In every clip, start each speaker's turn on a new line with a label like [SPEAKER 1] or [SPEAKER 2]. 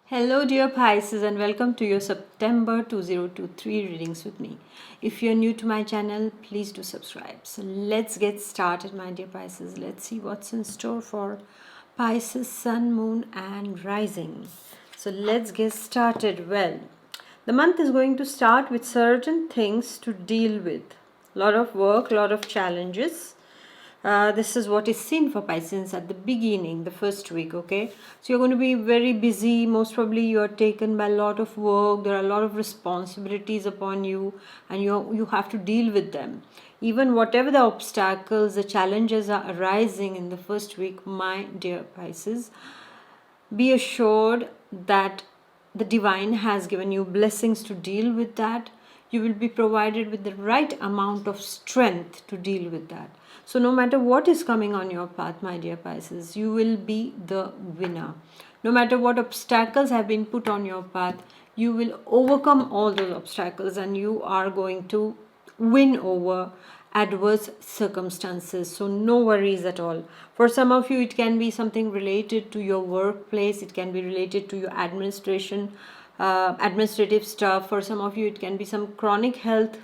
[SPEAKER 1] Hello, dear Pisces, and welcome to your September 2023 readings with me. If you're new to my channel, please do subscribe. So, let's get started, my dear Pisces. Let's see what's in store for Pisces, Sun, Moon, and Rising. So, let's get started. Well, the month is going to start with certain things to deal with. A lot of work, a lot of challenges. This is what is seen for Pisces at the beginning, the first week. Okay, so you're going to be very busy. Most probably you are taken by a lot of work. There are a lot of responsibilities upon you, and you have to deal with them. Even whatever the obstacles, the challenges are arising in the first week, my dear Pisces, be assured that the divine has given you blessings to deal with that. You will be provided with the right amount of strength to deal with that. So, no matter what is coming on your path, my dear Pisces, you will be the winner. No matter what obstacles have been put on your path, you will overcome all those obstacles and you are going to win over adverse circumstances. So no worries at all. For some of you it can be something related to your workplace, it can be related to your administrative stuff. For some of you it can be some chronic health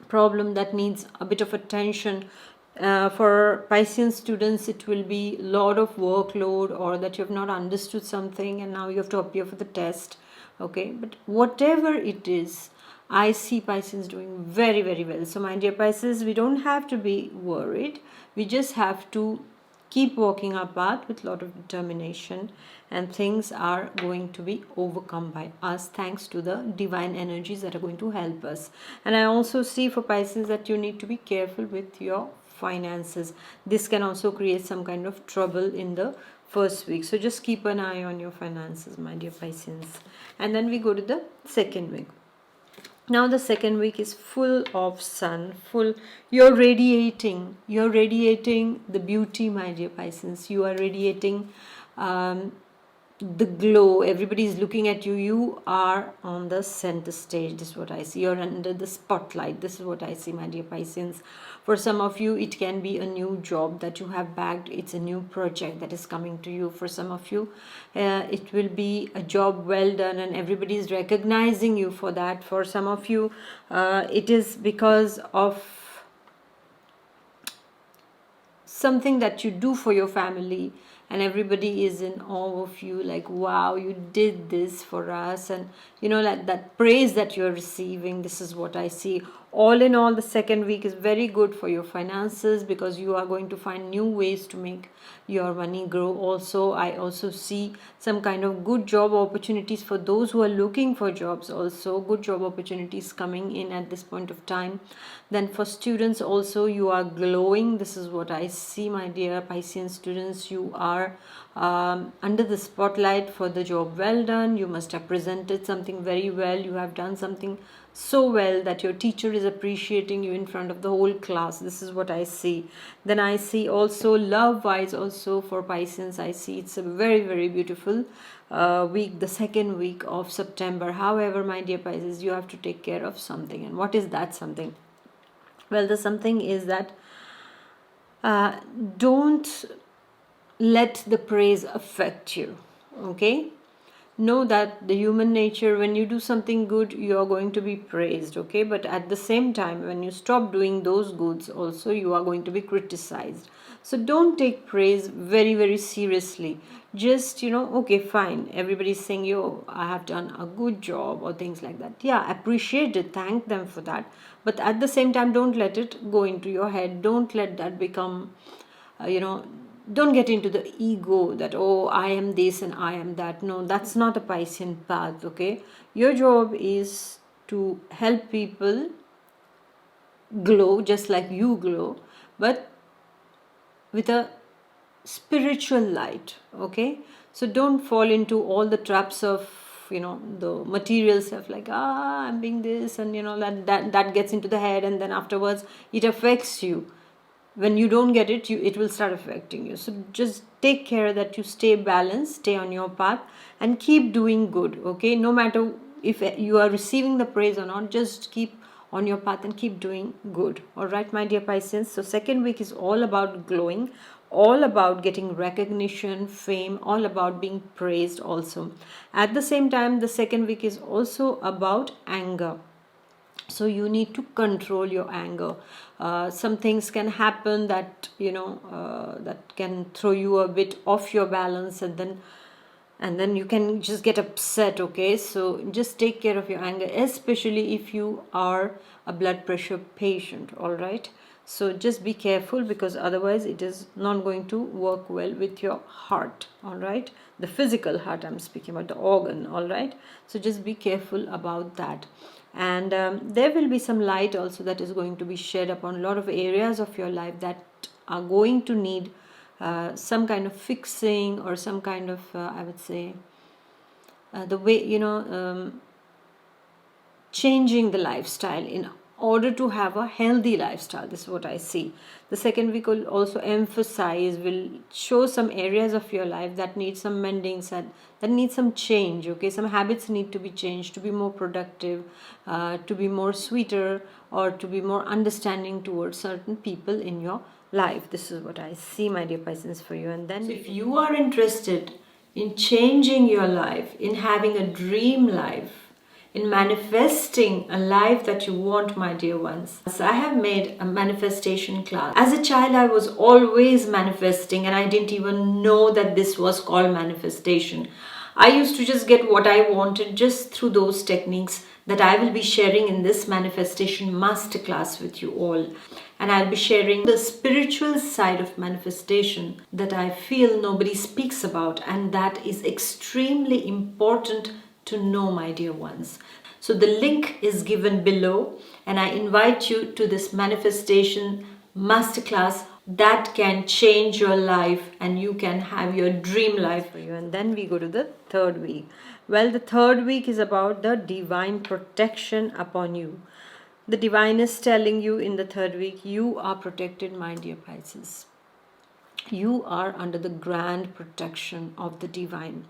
[SPEAKER 1] problem that needs a bit of attention. For Piscean students, it will be a lot of workload, or that you have not understood something and now you have to appear for the test. Okay, but whatever it is, I see Pisces doing very, very well. So, my dear Pisces, we don't have to be worried. We just have to keep walking our path with a lot of determination, and things are going to be overcome by us thanks to the divine energies that are going to help us. And I also see for Pisces that you need to be careful with your finances. This can also create some kind of trouble in the first week. So just keep an eye on your finances, my dear Pisces. And then we go to the second week. Now the second week is full of sun, full. You're radiating the beauty, my dear Pisces. You are radiating the glow. Everybody is looking at you. You are on the center stage. This is what I see. You're under the spotlight. This is what I see, my dear Pisces. For some of you it can be a new job that you have bagged. It's a new project that is coming to you. For some of you it will be a job well done and everybody is recognizing you for that. For some of you it is because of something that you do for your family and everybody is in awe of you, like, wow, you did this for us. And like that praise that you're receiving, this is what I see. All in all, the second week is very good for your finances because you are going to find new ways to make your money grow. Also, I also see some kind of good job opportunities for those who are looking for jobs. Also, good job opportunities coming in at this point of time. Then for students also, you are glowing. This is what I see, my dear Piscean students. You are under the spotlight for the job well done. You must have presented something very well. You have done something so well that your teacher is appreciating you in front of the whole class. This is what I see. Then I see also love wise, also for Pisces, I see it's a very, very beautiful week, the second week of September. However, my dear Pisces, you have to take care of something. And what is that something? Well, the something is that don't let the praise affect you. Okay, know that the human nature, when you do something good, you are going to be praised. Okay, but at the same time, when you stop doing those goods also, you are going to be criticized. So don't take praise very, very seriously. Just okay, fine, everybody's saying, yo, I have done a good job or things like that. Yeah, appreciate it, thank them for that, but at the same time, don't let it go into your head. Don't let that become don't get into the ego that, oh, I am this and I am that. No, that's not a Piscean path. Okay, your job is to help people glow just like you glow, but with a spiritual light. Okay, so don't fall into all the traps of the material stuff, like, I'm being this, and that gets into the head, and then afterwards it affects you. When you don't get it, it will start affecting you. So just take care that you stay balanced, stay on your path, and keep doing good. Okay, no matter if you are receiving the praise or not, just keep on your path and keep doing good. All right, my dear Pisces. So second week is all about glowing, all about getting recognition, fame, all about being praised also. At the same time, the second week is also about anger. So you need to control your anger. Some things can happen that that can throw you a bit off your balance, and then you can just get upset. Okay, so just take care of your anger, especially if you are a blood pressure patient. All right, so just be careful, because otherwise it is not going to work well with your heart. All right, the physical heart I'm speaking about, the organ. All right, so just be careful about that. And there will be some light also that is going to be shed upon a lot of areas of your life that are going to need some kind of fixing, or some kind of I would say the way, changing the lifestyle in order to have a healthy lifestyle. This is what I see. The second week will also emphasize, will show some areas of your life that need some mending, that need some change. Okay, some habits need to be changed to be more productive, to be more sweeter, or to be more understanding towards certain people in your life. This is what I see, my dear Pisces, for you. And then, so if you are interested in changing your life, in having a dream life, in manifesting a life that you want, my dear ones. So I have made a manifestation class. As a child, I was always manifesting, and I didn't even know that this was called manifestation. I used to just get what I wanted just through those techniques that I will be sharing in this manifestation masterclass with you all. And I'll be sharing the spiritual side of manifestation that I feel nobody speaks about, and that is extremely important to know, my dear ones. So the link is given below, and I invite you to this manifestation masterclass that can change your life, and you can have your dream life for you. And then we go to the third week. Well, the third week is about the divine protection upon you. The divine is telling you in the third week, you are protected, my dear Pisces. You are under the grand protection of the divine.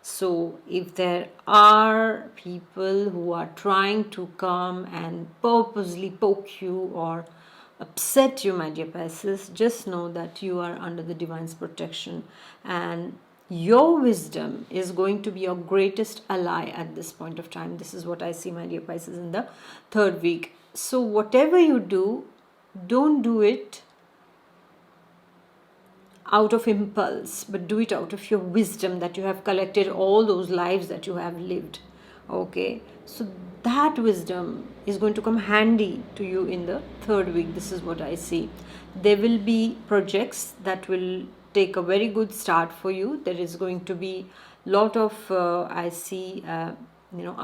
[SPEAKER 1] So if there are people who are trying to come and purposely poke you or upset you, my dear Pisces, just know that you are under the divine's protection, and your wisdom is going to be your greatest ally at this point of time. This is what I see, my dear Pisces, in the third week. So whatever you do, don't do it out of impulse, but do it out of your wisdom that you have collected all those lives that you have lived. Okay, so that wisdom is going to come handy to you in the third week. This is what I see. There will be projects that will take a very good start for you. There is going to be lot of I see a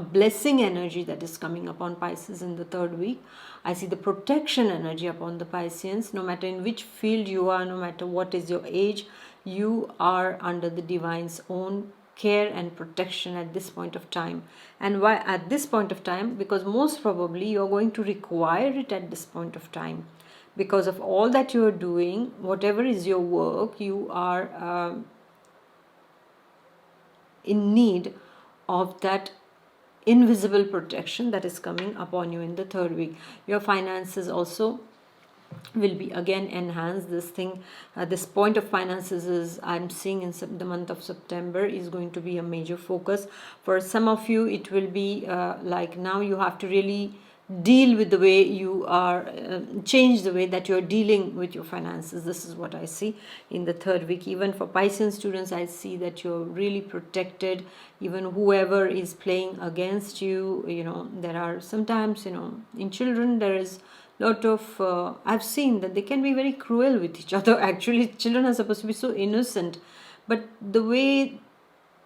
[SPEAKER 1] blessing energy that is coming upon Pisces in the third week. I see the protection energy upon the Pisceans. No matter in which field you are, no matter what is your age, you are under the divine's own care and protection at this point of time. And why at this point of time? Because most probably you're going to require it at this point of time. Because of all that you're doing, whatever is your work, you are in need of that invisible protection that is coming upon you in the third week. Your finances also will be again enhanced. This point of finances is, I'm seeing in the month of September, is going to be a major focus. For some of you, it will be like now you have to really deal with the way you are, change the way that you're dealing with your finances. This is what I see in the third week. Even for Piscean students, I see that you're really protected. Even whoever is playing against you, there are sometimes, in children, there is lot of I've seen that they can be very cruel with each other. Actually, children are supposed to be so innocent, but the way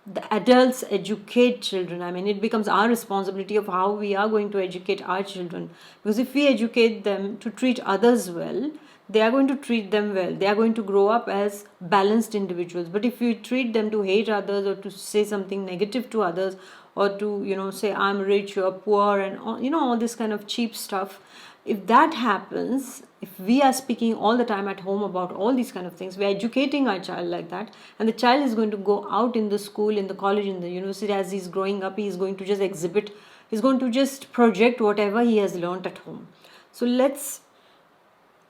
[SPEAKER 1] the adults educate children, I mean, it becomes our responsibility of how we are going to educate our children. Because if we educate them to treat others well, they are going to treat them well. They are going to grow up as balanced individuals. But if you treat them to hate others, or to say something negative to others, or to say I'm rich, you're poor, and all this kind of cheap stuff, if that happens, if we are speaking all the time at home about all these kind of things, we are educating our child like that, and the child is going to go out in the school, in the college, in the university, as he's growing up, he is going to just exhibit, he's going to just project whatever he has learned at home. So let's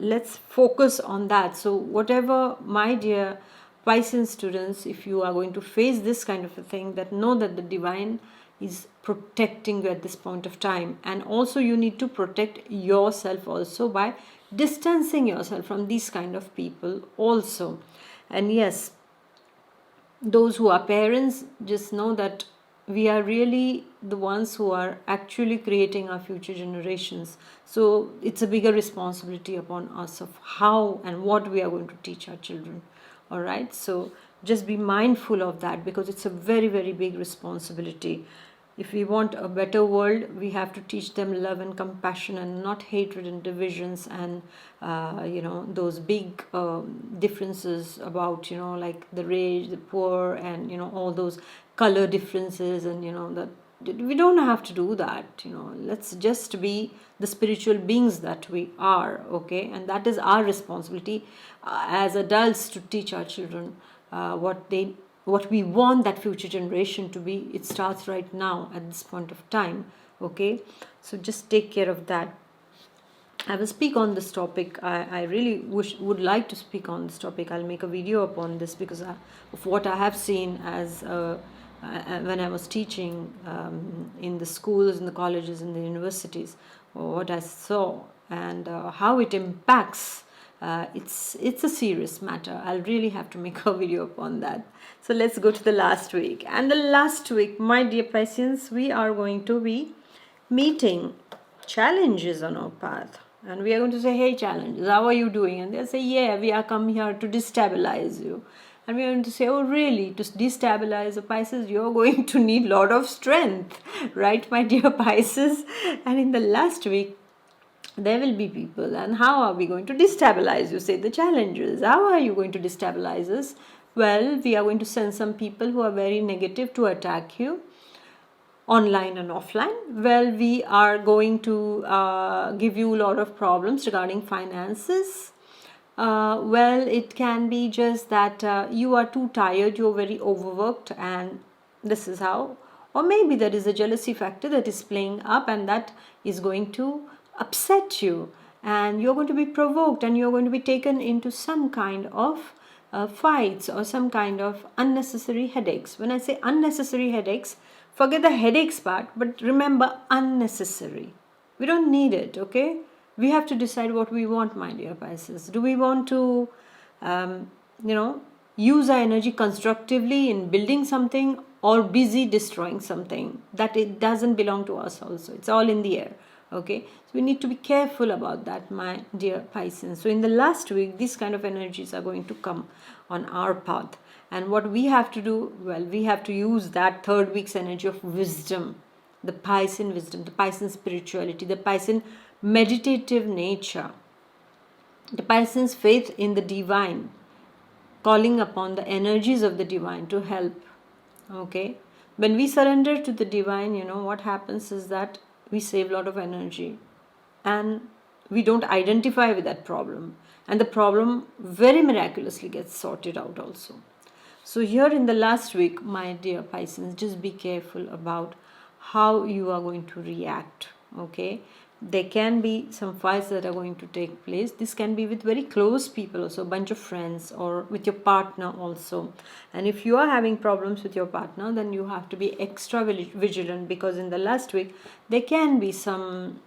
[SPEAKER 1] let's focus on that. So whatever, my dear Pisces students, if you are going to face this kind of a thing, that know that the divine is protecting you at this point of time. And also you need to protect yourself also by distancing yourself from these kind of people also. And yes, those who are parents, just know that we are really the ones who are actually creating our future generations. So it's a bigger responsibility upon us of how and what we are going to teach our children. All right, so just be mindful of that, because it's a very, very big responsibility. If we want a better world, we have to teach them love and compassion, and not hatred and divisions, and those big differences about, like the rich, the poor, and all those color differences, and that we don't have to do that. Let's just be the spiritual beings that we are. Okay, and that is our responsibility as adults, to teach our children what we want that future generation to be. It starts right now at this point of time. Okay, so just take care of that. I will speak on this topic. I really would like to speak on this topic. I'll make a video upon this, because of what I have seen as when I was teaching in the schools, in the colleges, in the universities, what I saw, and how it impacts. It's a serious matter. I'll really have to make a video upon that. So let's go to the last week. And the last week, my dear Pisceans, we are going to be meeting challenges on our path. And we are going to say, hey, challenges, how are you doing? And they'll say, yeah, we are come here to destabilize you. And we are going to say, oh, really? To destabilize a Pisces, you're going to need a lot of strength, right, my dear Pisces? And in the last week, there will be people. And how are we going to destabilize you? Say the challenges. How are you going to destabilize us? Well, we are going to send some people who are very negative to attack you, online and offline. Well, we are going to give you a lot of problems regarding finances. Well, it can be just that you are too tired, you're very overworked, and this is how. Or maybe there is a jealousy factor that is playing up, and that is going to upset you, and you're going to be provoked, and you're going to be taken into some kind of fights, or some kind of unnecessary headaches. When I say unnecessary headaches, forget the headaches part, but remember, unnecessary. We don't need it, okay? We have to decide what we want, my dear Pisces. Do we want to, use our energy constructively in building something, or busy destroying something that it doesn't belong to us also? It's all in the air, okay? So we need to be careful about that, my dear Pisces. So in the last week, these kind of energies are going to come on our path. And what we have to do, well, we have to use that third week's energy of wisdom, the Piscean wisdom, the Piscean spirituality, the Piscean meditative nature, the Piscean's faith in the divine, calling upon the energies of the divine to help. Okay, when we surrender to the divine, what happens is that we save a lot of energy, and we don't identify with that problem, and the problem very miraculously gets sorted out also. So here in the last week, my dear Pisces, just be careful about how you are going to react. Okay, there can be some fights that are going to take place. This can be with very close people also, a bunch of friends, or with your partner also. And if you are having problems with your partner, then you have to be extra vigilant, because in the last week there can be some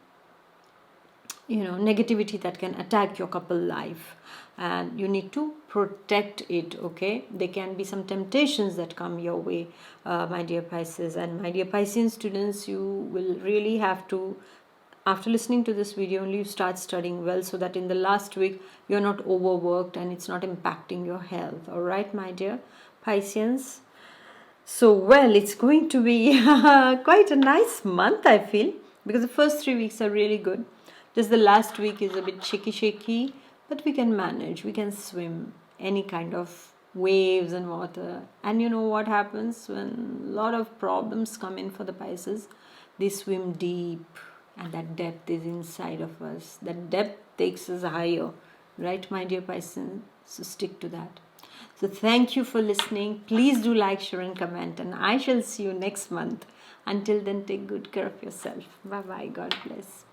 [SPEAKER 1] negativity that can attack your couple life, and you need to protect it. Okay, there can be some temptations that come your way, my dear Pisces. And my dear Piscean students, you will really have to, after listening to this video only, you start studying well, so that in the last week you're not overworked and it's not impacting your health. All right, my dear Pisceans. So, well, it's going to be quite a nice month, I feel, because the first 3 weeks are really good. Just the last week is a bit shaky, but we can manage. We can swim any kind of waves and water. And you know what happens when a lot of problems come in for the Pisces? They swim deep, and that depth is inside of us. That depth takes us higher, right, my dear Pisces? So stick to that. So thank you for listening. Please do like, share, and comment, and I shall see you next month. Until then, take good care of yourself. Bye bye. God bless.